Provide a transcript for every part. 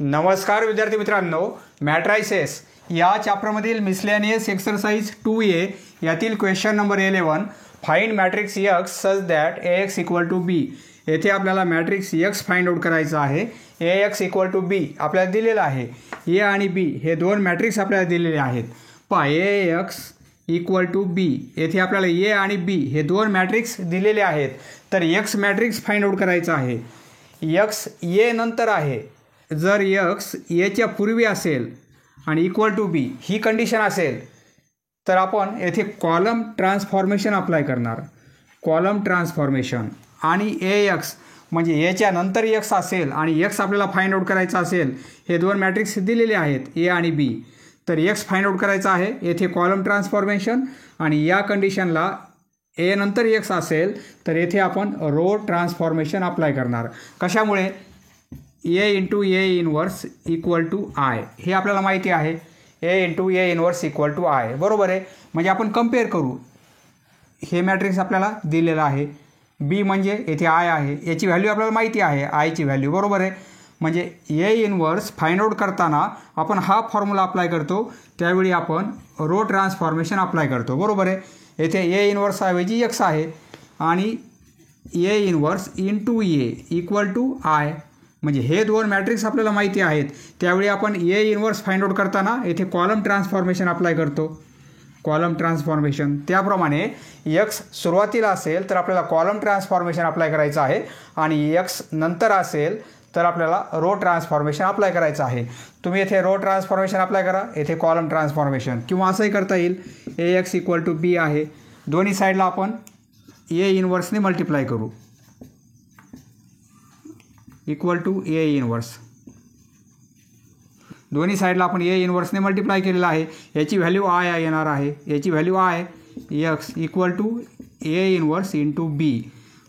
नमस्कार विद्यार्थी मित्रांनो, मॅट्रायसेस या चॅप्टरमधील मिसलेनियस एक्सरसाइज 2A यातील question number 11 find matrix x such that ax equal to b. येथे आपल्याला मॅट्रिक्स x फाइंड आउट करायचा आहे. ax इक्वल टू b आपल्याला दिलेला आहे. a आणि b हे दोन मॅट्रिक्स आपल्याला दिलेले आहेत. पहा ax इक्वल टू b येथे आपल्याला a आणि b हे दोन मॅट्रिक्स दिलेले आहेत. तर x मॅट्रिक्स फाइंड आउट करायचा आहे. x a नंतर आहे. जर x याच्या पूर्वी असेल आणि इक्वल टू बी ही कंडिशन असेल तर आपण येथे कॉलम ट्रान्सफॉर्मेशन अप्लाय करणार. कॉलम ट्रान्सफॉर्मेशन आणि ax म्हणजे याच्या नंतर x असेल आणि x आपल्याला फाइंड आउट करायचा असेल. हे दोन मॅट्रिक्स दिलेले आहेत a आणि b. तर x फाइंड आउट करायचा आहे. येथे कॉलम ट्रान्सफॉर्मेशन आणि या कंडिशनला a नंतर x असेल तर येथे आपण रो ट्रान्सफॉर्मेशन अप्लाय करणार. कशामुळे a into a inverse equal to I हे आपल्याला माहिती आहे. a into a inverse equal to I बरोबर आहे. म्हणजे आपण कम्पेअर करू. हे मॅट्रिक्स आपल्याला दिलेलं आहे. b म्हणजे येथे आय आहे. याची व्हॅल्यू आपल्याला माहिती आहे आयची व्हॅल्यू बरोबर आहे. म्हणजे a इनवर्स फाइंड आउट करताना आपण हा फॉर्म्युला अप्लाय करतो. त्यावेळी आपण रो ट्रान्सफॉर्मेशन अप्लाय करतो बरोबर आहे. येथे a इनवर्स ऐवजी x आहे आणि a inverse into a equal to I म्हणजे हे दोन मॅट्रिक्स आपल्याला माहिती आहेत. त्यावेळी आपण a इनवर्स फाइंड आउट करताना येथे कॉलम ट्रान्सफॉर्मेशन अप्लाय करतो. कॉलम ट्रान्सफॉर्मेशन त्याप्रमाणे x सुरुवातीला असेल तर आपल्याला कॉलम ट्रान्सफॉर्मेशन अप्लाय करायचं आहे आणि x नंतर असेल तर आपल्याला रो ट्रान्सफॉर्मेशन अप्लाय करायचं आहे. तुम्ही येथे रो ट्रान्सफॉर्मेशन अप्लाय करा, येथे कॉलम ट्रान्सफॉर्मेशन किंवा असंही करता येईल. ax इक्वल टू b आहे. दोन्ही साईडला आपण a इनवर्सने मल्टिप्लाय करू इक्वल टू a इनवर्स. दोन्ही साईडला आपण a इनवर्सने मल्टिप्लाय केलेला आहे. याची व्हॅल्यू आय येणार आहे. याची value I x equal to a inverse into b.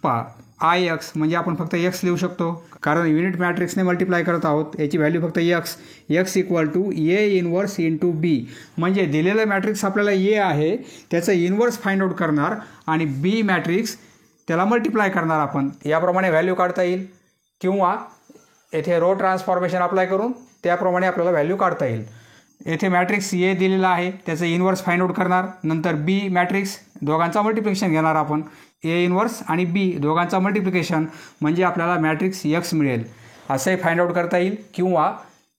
पहा आय एक्स म्हणजे आपण फक्त x लिहू शकतो कारण युनिट मॅट्रिक्सने मल्टिप्लाय करत आहोत. याची व्हॅल्यू फक्त x equal to a inverse into b. म्हणजे दिलेलं मॅट्रिक्स आपल्याला a आहे त्याचं इनवर्स फाइंड आउट करणार आणि b मॅट्रिक्स त्याला मल्टिप्लाय करणार. आपण याप्रमाणे व्हॅल्यू काढता येईल किंवा येथे रो ट्रान्सफॉर्मेशन अप्लाय करून त्याप्रमाणे आपल्याला व्हॅल्यू काढता येईल. येथे मॅट्रिक्स ए दिलेला आहे त्याचं इनवर्स फाइंड आउट करणार. नंतर बी मॅट्रिक्स दोघांचा मल्टिप्लिकेशन घेणार आपण. ए इनवर्स आणि बी दोघांचा मल्टिप्लिकेशन म्हणजे आपल्याला मॅट्रिक्स एक्स मिळेल. असंही फाइंड आउट करता येईल किंवा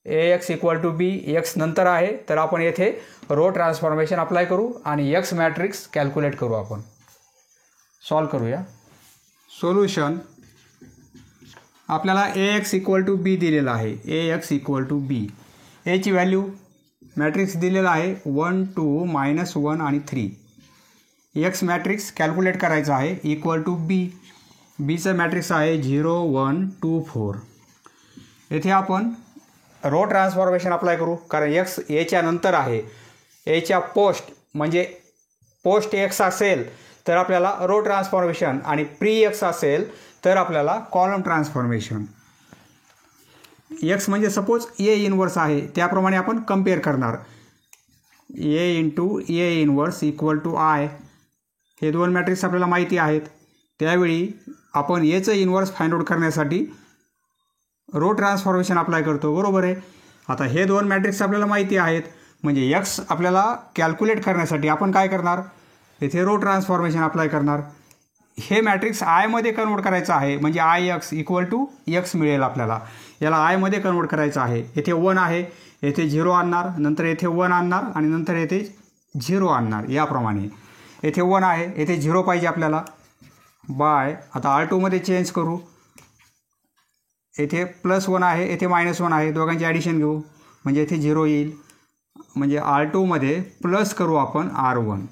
ax equal to b x नंतर आहे तर आपण येथे रो ट्रान्सफॉर्मेशन अप्लाय करू आणि एक्स मॅट्रिक्स कॅल्क्युलेट करू. आपण सॉल्व करूया. सोल्युशन आपल्याला ax इक्वल टू बी दिलेला आहे. ax इक्वल टू बी एची व्हॅल्यू मॅट्रिक्स दिलेला आहे 1 2 -1 आणि 3. एक्स मॅट्रिक्स कॅल्क्युलेट करायचा आहे इक्वल टू बी. बीचं मॅट्रिक्स आहे 0 1 2 4. येथे आपण रो ट्रान्सफॉर्मेशन अप्लाय करू कारण एक्स एच्या नंतर आहे. एच्या पोस्ट म्हणजे पोस्ट एक्स असेल तर आपल्याला रो ट्रान्सफॉर्मेशन आणि प्री एक्स असेल तर आपल्याला कॉलम ट्रान्सफॉर्मेशन. एक्स म्हणजे सपोज ए इनवर्स आहे त्याप्रमाणे आपण कम्पेअर करणार. A into A inverse equal to I हे दोन मॅट्रिक्स आपल्याला माहिती आहेत. त्यावेळी आपण एचं इनवर्स फाइंड आउट करण्यासाठी रो ट्रान्सफॉर्मेशन अप्लाय करतो बरोबर आहे. आता हे दोन मॅट्रिक्स आपल्याला माहिती आहेत म्हणजे एक्स आपल्याला कॅल्क्युलेट करण्यासाठी आपण काय करणार येथे रो ट्रान्सफॉर्मेशन अप्लाय करणार. हे मॅट्रिक्स आयमध्ये कन्वर्ट करायचं आहे म्हणजे I x equal to x मिळेल आपल्याला. याला आयमध्ये कन्वर्ट करायचं आहे. येथे 1 आहे येथे 0 आणणार, नंतर येथे 1 आणणार आणि नंतर येथे 0 आणणार. याप्रमाणे येथे 1 आहे येथे 0 पाहिजे आपल्याला बाय. आता R2मध्ये चेंज करू. येथे +1 आहे येथे -1 आहे. दोघांची ॲडिशन घेऊ म्हणजे येथे 0 येईल. म्हणजे R2मध्ये प्लस करू आपण R1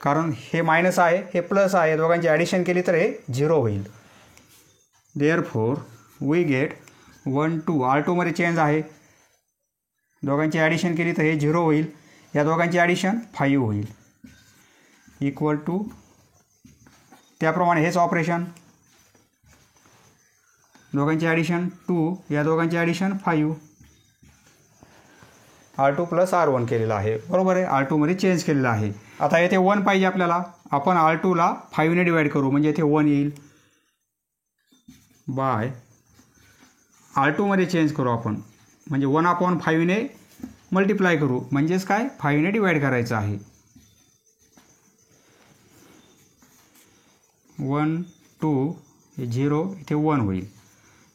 कारण हे मायनस आहे हे प्लस आहे. दोघांची ॲडिशन केली तर हे 0 होईल. Therefore we get 1 2. R2मध्ये चेंज आहे. दोघांची ॲडिशन केली तर हे 0 होईल. या दोघांची ॲडिशन 5 होईल इक्वल टू त्याप्रमाणे हेच ऑपरेशन. दोघांची ॲडिशन 2 या दोघांची ॲडिशन 5. R2 + R1 केलेलं आहे बरोबर आहे. R2मध्ये चेंज केलेलं आहे. आता येथे 1 पाहिजे आपल्याला. आपण R2ला 5ने डिवाइड करू म्हणजे येथे 1 येईल बाय R2मध्ये चेंज करू आपण म्हणजे 1/5ने मल्टिप्लाय करू, म्हणजेच काय 5ने डिवाइड करायचं आहे. 1 2 0 इथे 1 होईल.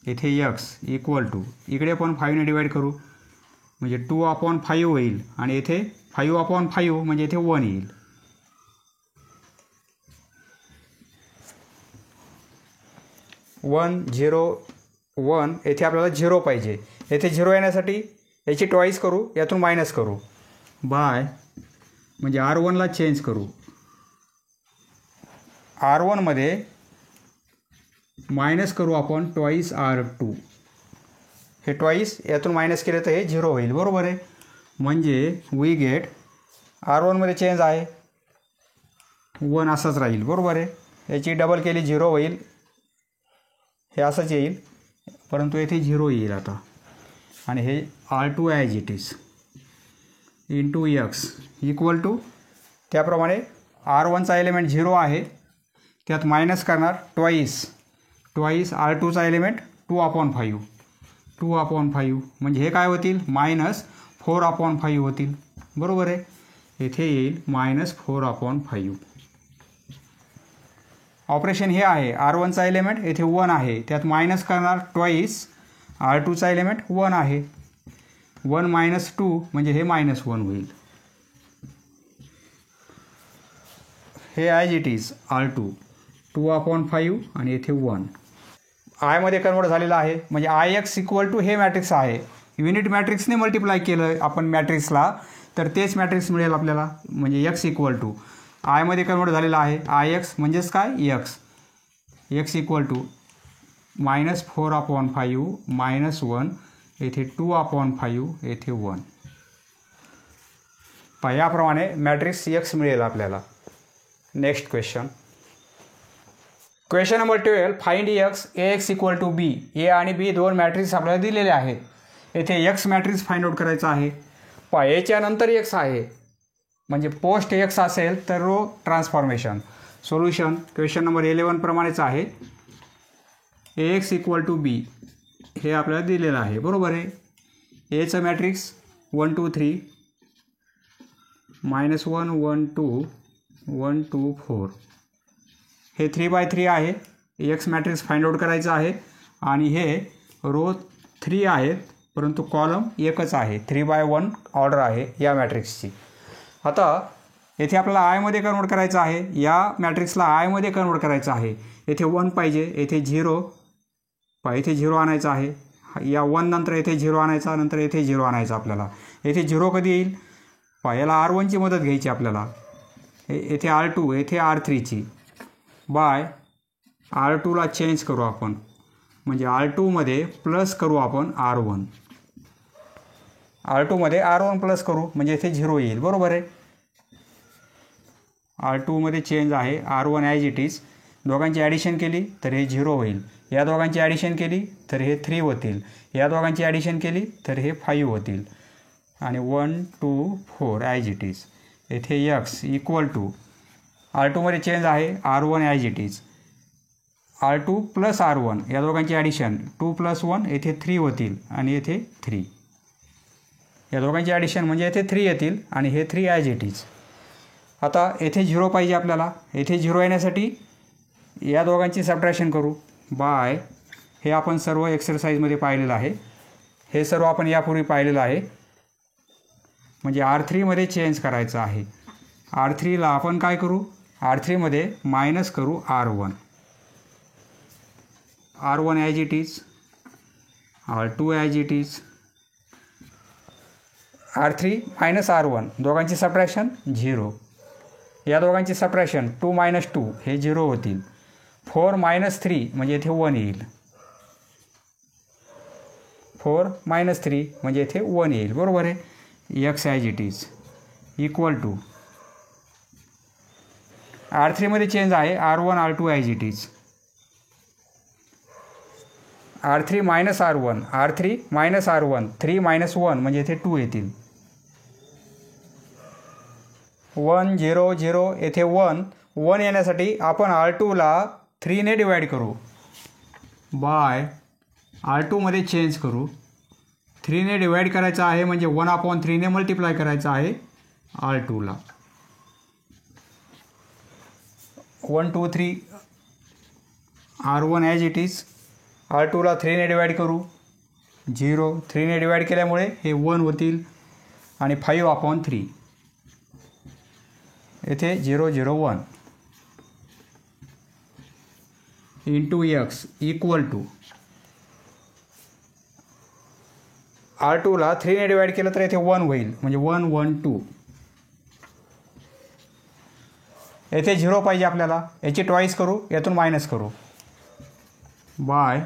इथे x इक्वल टू इकडे पण 5ने डिवाइड करू म्हणजे 2/5 होईल आणि इथे 5/5 म्हणजे इथे 1 येईल. 1 0 1 येथे आपल्याला 0 पाहिजे. येथे 0 येण्यासाठी याची ट्वाईस करू, यातून मायनस करू. बाय म्हणजे R1ला चेंज करू. R1मध्ये मायनस करू आपण ट्वाईस R2. हे ट्वाईस यातून मायनस केले तर हे 0 होईल. बरोबर आहे. म्हणजे वी गेट R1मध्ये चेंज आहे 1 असंच राहील. बरोबर आहे. याची डबल केली 0 होईल. हे असंच येईल परंतु येथे 0 येईल आता. आणि हे R2 as it is into x equal to त्याप्रमाणे R1चा एलिमेंट 0 आहे, त्यात मायनस करणार ट्वाईस R2चा एलिमेंट 2/5 म्हणजे हे काय होतील -4/5 होतील. बरोबर आहे. येथे येईल -4/5. ऑपरेशन हे आहे. R1चा एलिमेंट येथे 1 आहे, त्यात मायनस करणार ट्वाईस R2चा एलिमेंट 1 आहे. 1 - 2 म्हणजे हे -1 होईल. हे ॲज इट इज R2 2/5 आणि येथे 1 आयमध्ये कन्वर्ट झालेलं आहे. म्हणजे IX इक्वल टू हे मॅट्रिक्स आहे. युनिट मॅट्रिक्सने मल्टिप्लाय केलं आपण मॅट्रिक्सला तर तेच मॅट्रिक्स मिळेल आपल्याला. म्हणजे x इक्वल टू आयमध्ये कन्वर्ट झालेला आहे. IX म्हणजेच काय x इक्वल टू -4/5 -1 येथे 2/5 येथे 1. याप्रमाणे मॅट्रिक्स x मिळेल आपल्याला. Next question. Question number 12. Find AX equal to B. A आणि B दोन मॅट्रिक्स आपल्याला दिलेले आहेत. येथे x मॅट्रिक्स फाइंड आउट करायचा आहे. याच्या नंतर x आहे म्हणजे पोस्ट x असेल तर row transformation. Solution question number 11 प्रमाणेच आहे. AX इक्वल टू B हे आपल्याला दिलेलं आहे. बरोबर आहे. एचं मॅट्रिक्स 1 2 3 -1 1 2 1 2 4 हे 3/3 आहे. एक्स मॅट्रिक्स फाइंड आउट करायचं आहे आणि हे रो 3 आहेत परंतु कॉलम एकच आहे. 3/1 ऑर्डर आहे या मॅट्रिक्सची. आता येथे आपल्याला आयमध्ये कन्वर्ट करायचं आहे. या मॅट्रिक्सला आयमध्ये कन्वर्ट करायचं आहे. येथे 1 पाहिजे, येथे 0 इथे 0 आणायचं आहे. या 1 नंतर येथे 0 आणायचा, नंतर येथे 0 आणायचा आपल्याला. येथे 0 कधी येईल याला R1ची मदत घ्यायची आपल्याला. येथे R2 येथे R3ची बाय R2ला चेंज करू आपण म्हणजे R2मध्ये प्लस करू आपण R1. R2मध्ये R1 प्लस करू म्हणजे येथे 0 येईल. बरोबर आहे. R2मध्ये चेंज आहे R1 ॲज इट इज. दोघांची ॲडिशन केली तर हे 0 होईल. या दोघांची ॲडिशन केली तर हे 3 होतील. या दोघांची ॲडिशन केली तर हे 5 होतील. आणि 1 2 4 ॲज इट इज. येथे x इक्वल टू R2मध्ये चेंज आहे R1 as it is. R2 plus R1 या दोघांची ॲडिशन 2 + 1 येथे 3 होतील आणि येथे 3. या दोघांची ॲडिशन म्हणजे येथे 3 येतील आणि हे 3 ॲज इट इज. आता येथे 0 पाहिजे आपल्याला. येथे 0 येण्यासाठी या दोघांची सबट्रॅक्शन करू बाय हे आपण सर्व एक्सरसाइजमध्ये पाहिलेलं आहे. हे सर्व आपण यापूर्वी पाहिलेलं आहे. म्हणजे R3मध्ये चेंज करायचं आहे. R3ला आपण काय करू R3मध्ये मायनस करू R1 as it is. R2 as it is. R3 - R1 दोघांची सबट्रॅक्शन 0. या दोघांची सबट्रॅक्शन 2 - 2 हे 0 होतील. 4 - 3 म्हणजे येथे 1 येईल. 4 - 3 म्हणजे येथे 1 येईल. बरोबर आहे. x as it is equal to R3मध्ये चेंज आहे R1 R2 as it is. R3 - R1 R3 - R1 3 - 1 म्हणजे येथे 2 येतील. 1 0 0 येथे 1 येण्यासाठी आपण R2ला 3ने डिवाइड करू बाय R2मध्ये चेंज करू 3ने डिवाईड करायचा आहे म्हणजे 1/3ने मल्टिप्लाय करायचं आहे R2ला. 1 2 3 R1 ॲज इट इज. R2ला 3ने डिवाईड करू 0. 3ने डिवाईड केल्यामुळे हे 1 होतील आणि 5/3 येथे 0 0 1 इंटू x इक्वल टू R2ला 3ने डिवाईड केलं तर येथे 1 होईल म्हणजे 1 1 2. येथे 0 पाहिजे आपल्याला, याची ट्वाईस करू, यातून मायनस करू बाय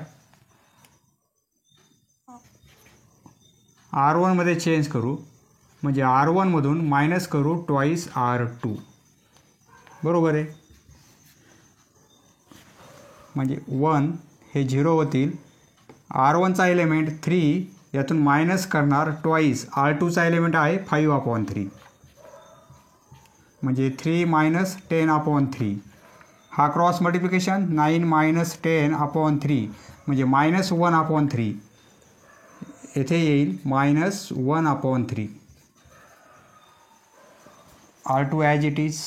R1मध्ये चेंज करू म्हणजे R1मधून मायनस करू ट्वाईस R2. बरोबर आहे. म्हणजे 1 हे 0 होतील. R1चा एलिमेंट 3 यातून मायनस करणार ट्वाईस R2चा एलिमेंट आहे 5/3 म्हणजे 3 मायनस 10/3. हा क्रॉस मल्टिप्लिकेशन 9 मायनस 10/3 म्हणजे मायनस 1/3 येथे येईल minus 1/3. R2 as it is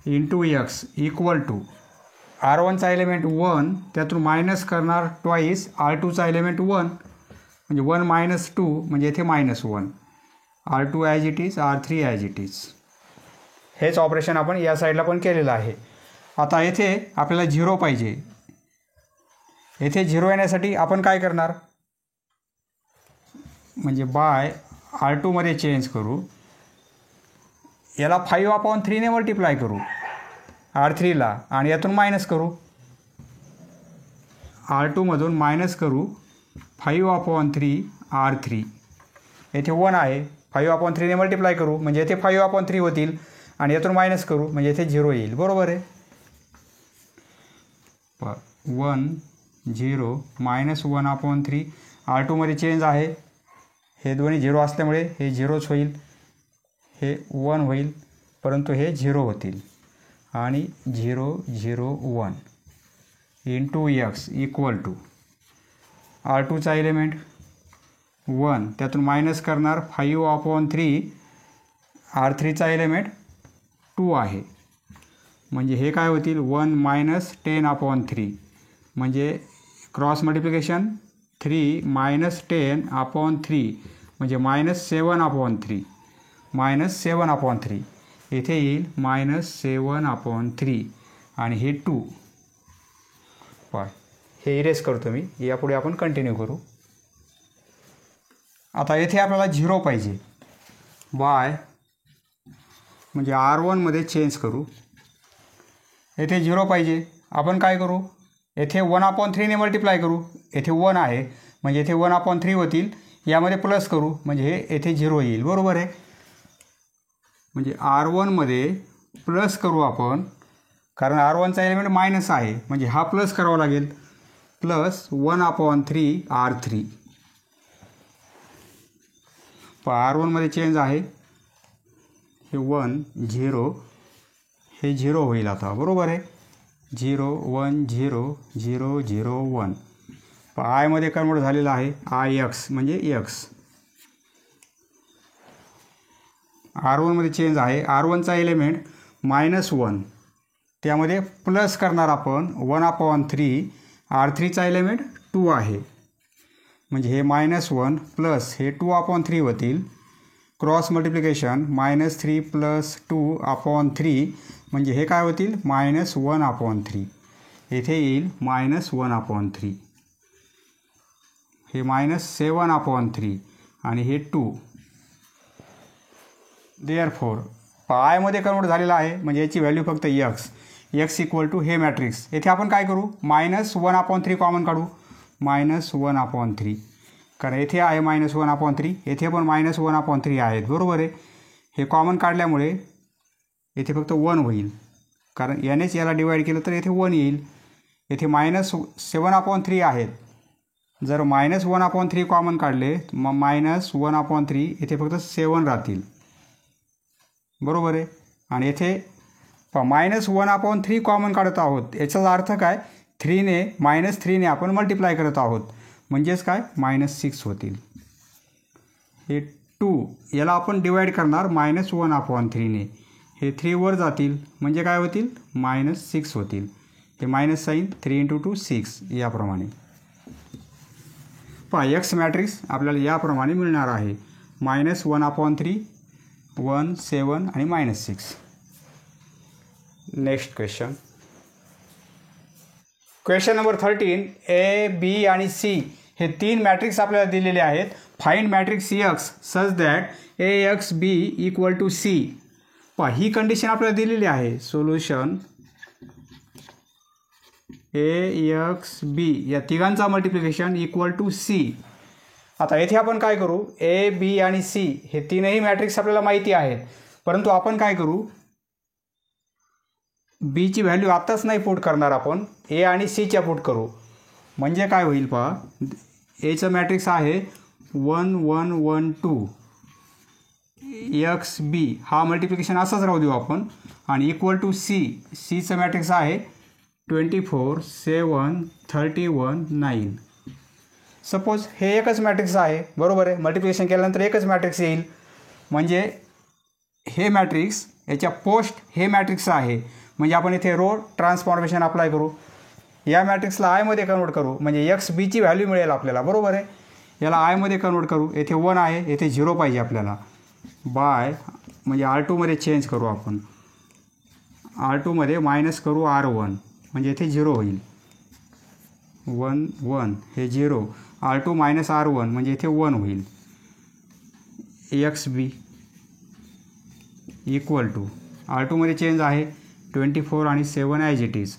into x equal to R1चा एलिमेंट 1 त्यातून मायनस करणार ट्वाईस R2चा एलिमेंट 1 म्हणजे 1 मायनस 2 म्हणजे येथे minus 1. R2 as it is R3 as it is. हेच ऑपरेशन आपण या साईडला पण केलेलं आहे. आता येथे आपल्याला 0 पाहिजे. येथे 0 येण्यासाठी आपण काय करणार म्हणजे बाय R2मध्ये चेंज करू, याला 5/3ने मल्टिप्लाय करू R3ला आणि यातून मायनस करू. R2मधून मायनस करू 5/3 R3. येथे 1 आहे, 5/3ने मल्टिप्लाय करू म्हणजे येथे 5/3 होतील आणि यातून मायनस करू म्हणजे येथे 0 येईल. बरोबर आहे. 1 0 मायनस 1/3 R2मध्ये चेंज आहे. हे दोन्ही 0 असल्यामुळे हे 0च होईल, हे 1 होईल, परंतु हे 0 होतील आणि 0 0 1 इंटू x इक्वल टू R2चा एलिमेंट 1 त्यातून मायनस करणार 5/3 R3चा एलिमेंट 2 आहे म्हणजे हे काय होतील 1 मायनस 10/3 म्हणजे क्रॉस मल्टिप्लिकेशन 3 मायनस 10/3 म्हणजे मायनस 7/3 मायनस 7/3 येथे येईल मायनस 7/3 आणि हे 2. हे इरेज करतो मी, यापुढे आपण कंटिन्यू करू. आता येथे आपल्याला 0 पाहिजे. बाय म्हणजे R1मध्ये चेंज करू, येथे 0 पाहिजे. आपण काय करू, येथे 1/3ने मल्टिप्लाय करू. येथे 1 आहे म्हणजे येथे 1/3 होतील, यामध्ये प्लस करू म्हणजे हे येथे 0 येईल. बरोबर आहे. म्हणजे R1मध्ये प्लस करू आपण, कारण R1चा एलिमेंट मायनस आहे म्हणजे हा प्लस करावा लागेल. Plus 1/3 R3. R1मध्ये चेंज आहे, हे 1 0 हे 0 होईल आता. बरोबर आहे. 0 1 0 0 0 1 आयमध्ये कन्वर्ट झालेलं आहे IX म्हणजे x. R1मध्ये चेंज आहे. R1चा एलिमेंट -1 त्यामध्ये प्लस करणार आपण 1/3 R3चा एलिमेंट 2 आहे म्हणजे हे -1 प्लस हे 2/3 होतील. क्रॉस मल्टिप्लिकेशन -3 प्लस 2/3 म्हणजे हे काय होतील -1/3. येथे येईल -1/3 हे -7/3 आणि हे 2. देअरफॉर आयमध्ये कन्वर्ट झालेला आहे म्हणजे याची व्हॅल्यू फक्त x इक्वल टू हे मॅट्रिक्स. येथे आपण काय करू -1/3 कॉमन काढू. -1/3 कारण येथे आहे -1/3, येथे पण -1/3 आहेत. बरोबर आहे. हे कॉमन काढल्यामुळे येथे फक्त 1 होईल कारण यानेच याला डिवाईड केलं तर येथे 1 येईल. येथे -7/3 आहेत. जर -1/3 कॉमन काढले मग -1/3 येथे फक्त 7 राहतील. बरोबर आहे. आणि येथे -1/3 कॉमन काढत आहोत, याचा अर्थ काय 3ने -3ने आपण मल्टिप्लाय करत आहोत, म्हणजेच काय -6 होतील. हे 2 याला आपण डिवाईड करणार -1/3ने, हे 3 वर जातील म्हणजे काय होतील -6 होतील. हे मायनस साईन 3 × 2 6 याप्रमाणे. पहा एक्स मॅट्रिक्स आपल्याला याप्रमाणे मिळणार आहे. -1/3 1 7 आणि -6. Next question. Question number 13. A B आणि सी हे 3 मॅट्रिक्स आपल्याला दिलेले आहेत. Find matrix X such that A X B equal to C. पहा ही कंडिशन आपल्याला दिलेली आहे. सोल्युशन ए एक्स बी या तिघांचा मल्टिप्लिकेशन इक्वल टू सी. आता येथे आपण काय करू, ए बी आणि सी हे तीनही मॅट्रिक्स आपल्याला माहिती आहेत, परंतु आपण काय करू, बीची व्हॅल्यू आत्ताच नाही पुट करणार, आपण ए आणि सीच्या पुट करू. म्हणजे काय होईल पहा, एचं मॅट्रिक्स आहे 1 1 1 2. एक्स बी हा मल्टिप्लिकेशन असाच राहू देऊ आपण, आणि इक्वल टू सी. सीचं मॅट्रिक्स आहे 24 7 31 9. सपोज हे एकच मॅट्रिक्स आहे, बरोबर आहे. मल्टिप्लिकेशन केल्यानंतर एकच मॅट्रिक्स येईल, म्हणजे हे मॅट्रिक्स याच्या पोस्ट हे मॅट्रिक्स आहे. म्हणजे आपण इथे रो ट्रान्सफॉर्मेशन अप्लाय करू, या मॅट्रिक्सला आयमध्ये कन्वर्ट करू, म्हणजे एक्स बीची व्हॅल्यू मिळेल आपल्याला, बरोबर आहे. याला आयमध्ये कन्वर्ट करू, येथे 1 आहे, येथे 0 पाहिजे आपल्याला. बाय म्हणजे R2मध्ये चेंज करू आपण, R2मध्ये मायनस करू R1 म्हणजे येथे 0 होईल. 1 1 हे 0, R2 मायनस R1 म्हणजे इथे 1 होईल. एक्स बी इक्वल टू R2मध्ये चेंज आहे 24 आणि 7 ॲज इट इज.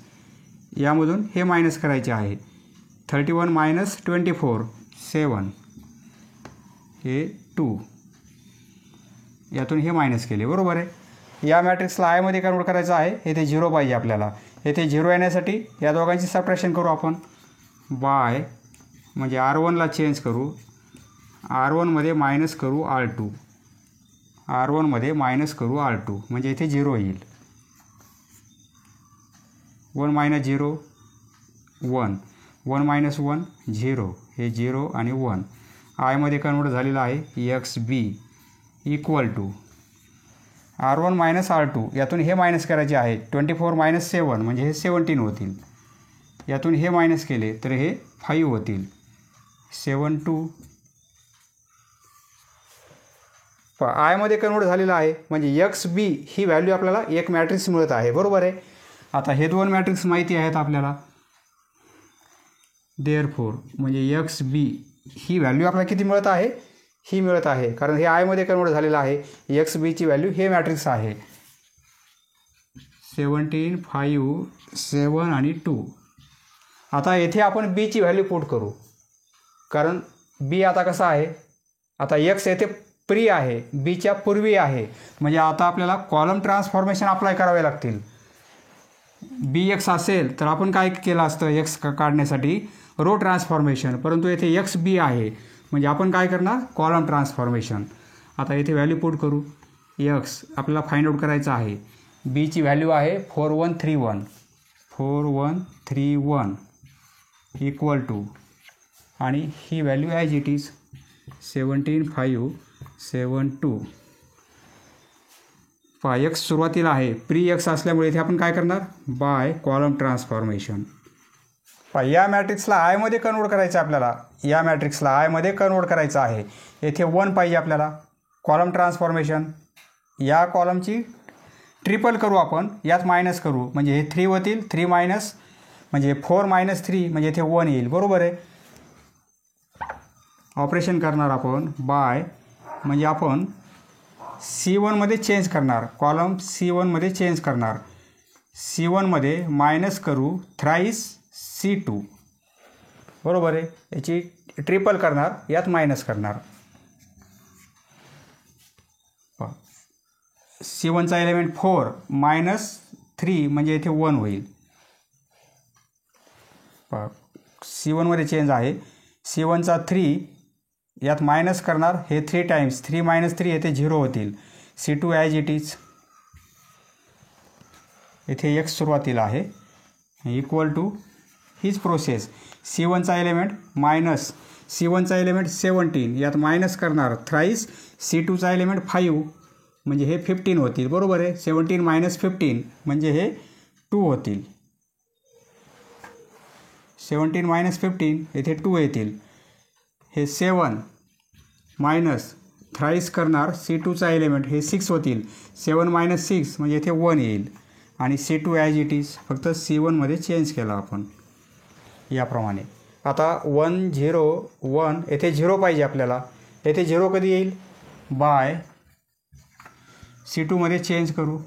यामधून हे मायनस करायचे आहे. 31 मायनस 24 7 हे 2. यातून हे मायनस केले, बरोबर आहे. या मॅट्रिक्सला आयमध्ये कन्वर्ट करायचं आहे, येथे 0 पाहिजे आपल्याला. येथे 0 येण्यासाठी या दोघांची सबट्रॅक्शन करू आपण. बाय म्हणजे R1ला चेंज करू, R1मध्ये मायनस करू R2, R1मध्ये मायनस करू R2 म्हणजे इथे 0 येईल. 1 मायनस 0 1 1 मायनस 1 0 हे 0 आणि 1. आयमध्ये कन्वर्ट झालेलं आहे x B equal to R1 minus R2. यातून हे मायनस करायचे आहे. 24 मायनस 7 म्हणजे हे 17 होतील. यातून हे मायनस केले तर हे 5 होतील. 7 2 आयमध्ये कन्वर्ट झालेलं आहे, म्हणजे एक्स बी ही व्हॅल्यू आपल्याला एक मॅट्रिक्स मिळत आहे, बरोबर आहे. आता हे 2 मॅट्रिक्स माहिती आहेत आपल्याला. देअरफोर म्हणजे एक्स बी ही व्हॅल्यू आपल्याला किती मिळत आहे, ही मिळत आहे, कारण हे आयमध्ये कन्वर्ट झालेलं आहे. एक्स बीची व्हॅल्यू हे मॅट्रिक्स आहे. 17 5 7 आणि 2. आता येथे आपण बीची व्हॅल्यू पुट करू, कारण बी आता कसा आहे, आता एक्स येथे प्री आहे, बीच्या पूर्वी आहे, म्हणजे आता आपल्याला कॉलम ट्रान्सफॉर्मेशन अप्लाय करावे लागतील. बी एक्स असेल तर आपण काय केलं असतं एक्स काढण्यासाठी रो ट्रान्सफॉर्मेशन, परंतु येथे एक्स बी आहे म्हणजे आपण काय करणार कॉलम ट्रान्सफॉर्मेशन. आता येथे व्हॅल्यू पुट करू. एक्स आपल्याला फाइंड आउट करायचं आहे. बीची व्हॅल्यू आहे 4131 4131 इक्वल टू आणि ही व्हॅल्यू ॲज इट इज 17 5 7 2. पहा एक्स सुरुवातीला आहे, प्री एक्स असल्यामुळे इथे आपण काय करणार बाय कॉलम ट्रान्सफॉर्मेशन. पहा या मॅट्रिक्सला आयमध्ये कन्वर्ट करायचं आहे आपल्याला. या मॅट्रिक्सला आयमध्ये कन्वर्ट करायचं आहे. येथे 1 पाहिजे आपल्याला. कॉलम ट्रान्सफॉर्मेशन, या कॉलमची ट्रिपल करू आपण, यात मायनस करू म्हणजे हे 3 होतील. 3 मायनस म्हणजे 4 मायनस 3 म्हणजे इथे 1 येईल, बरोबर आहे. ऑपरेशन करणार आपण बाय म्हणजे आपण C1मध्ये चेंज करणार, कॉलम C1मध्ये चेंज करणार. C1मध्ये मायनस करू थ्राईस C2, बरोबर आहे. याची ट्रिपल करणार, यात मायनस करणार. C1चा एलिमेंट 4 मायनस 3 म्हणजे इथे 1 होईल. C1मध्ये चेंज आहे. C1चा 3 यात मायनस करणार, हे 3 टाइम्स 3 मायनस 3 येथे 0 होतील. C2 as it is. येथे एक्स सुरुवातीला आहे इक्वल टू हीच प्रोसेस. C1चा एलिमेंट मायनस C1चा एलिमेंट 17 यात मायनस करणार थ्राईस C2चा एलिमेंट 5 म्हणजे हे 15 होतील. बरोबर आहे. 17 मायनस 15 म्हणजे हे 2 होतील. 17 मायनस 15 येथे 2 येतील. हे 7 मायनस थ्राईस करणार C2चा एलिमेंट हे 6 होतील. 7 मायनस 6 म्हणजे इथे 1 येईल आणि C2 ॲज इट इज फक्त C1मध्ये चेंज केला आपण याप्रमाणे. आता 1 0 1 येथे 0 पाहिजे आपल्याला. येथे 0 कधी येईल? बाय C2मध्ये चेंज करू.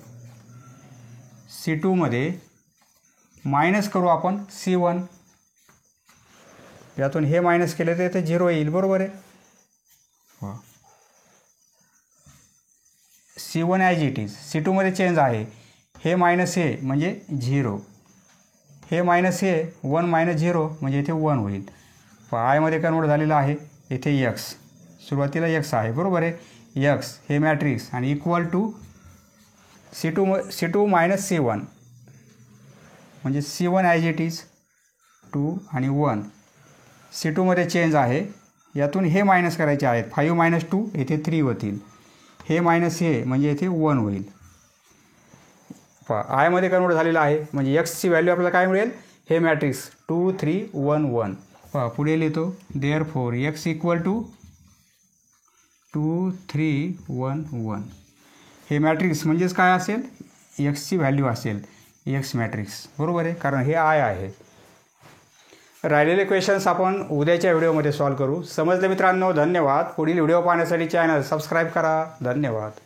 C2मध्ये मायनस करू आपण C1. यातून हे मायनस केले तर येथे 0 येईल. बरोबर आहे. C1 ॲज इट इज C2मध्ये चेंज आहे. हे मायनस हे म्हणजे 0. हे मायनस हे 1 मायनस 0 म्हणजे इथे 1 होईल. आयमध्ये कन्वर्ट झालेलं आहे. इथे x सुरुवातीला x आहे. बरोबर आहे. x हे मॅट्रिक्स आणि equal to C2 minus C1 म्हणजे C1 ॲज इट इज 2 आणि 1. C2मध्ये चेंज आहे. यातून हे मायनस करायचे आहेत. 5 मायनस 2 येथे 3 होतील. हे मायनस हे म्हणजे येथे 1 होईल. आयमध्ये कन्वर्ट झालेलं आहे म्हणजे एक्सची व्हॅल्यू आपल्याला काय मिळेल? हे मॅट्रिक्स 2 3 1 1. पुढे लिहितो. Therefore x equal to 2 3 1 1. हे मॅट्रिक्स म्हणजेच काय असेल? एक्सची व्हॅल्यू असेल. X matrix. बरोबर आहे. कारण हे आय आहे. राहिलेले क्वेश्चन्स आपण उद्याच्या व्हिडिओमध्ये सॉल्व करू. समजले मित्रांनो? धन्यवाद. पुढील व्हिडिओ पाहण्यासाठी चॅनल सबस्क्राईब करा. धन्यवाद.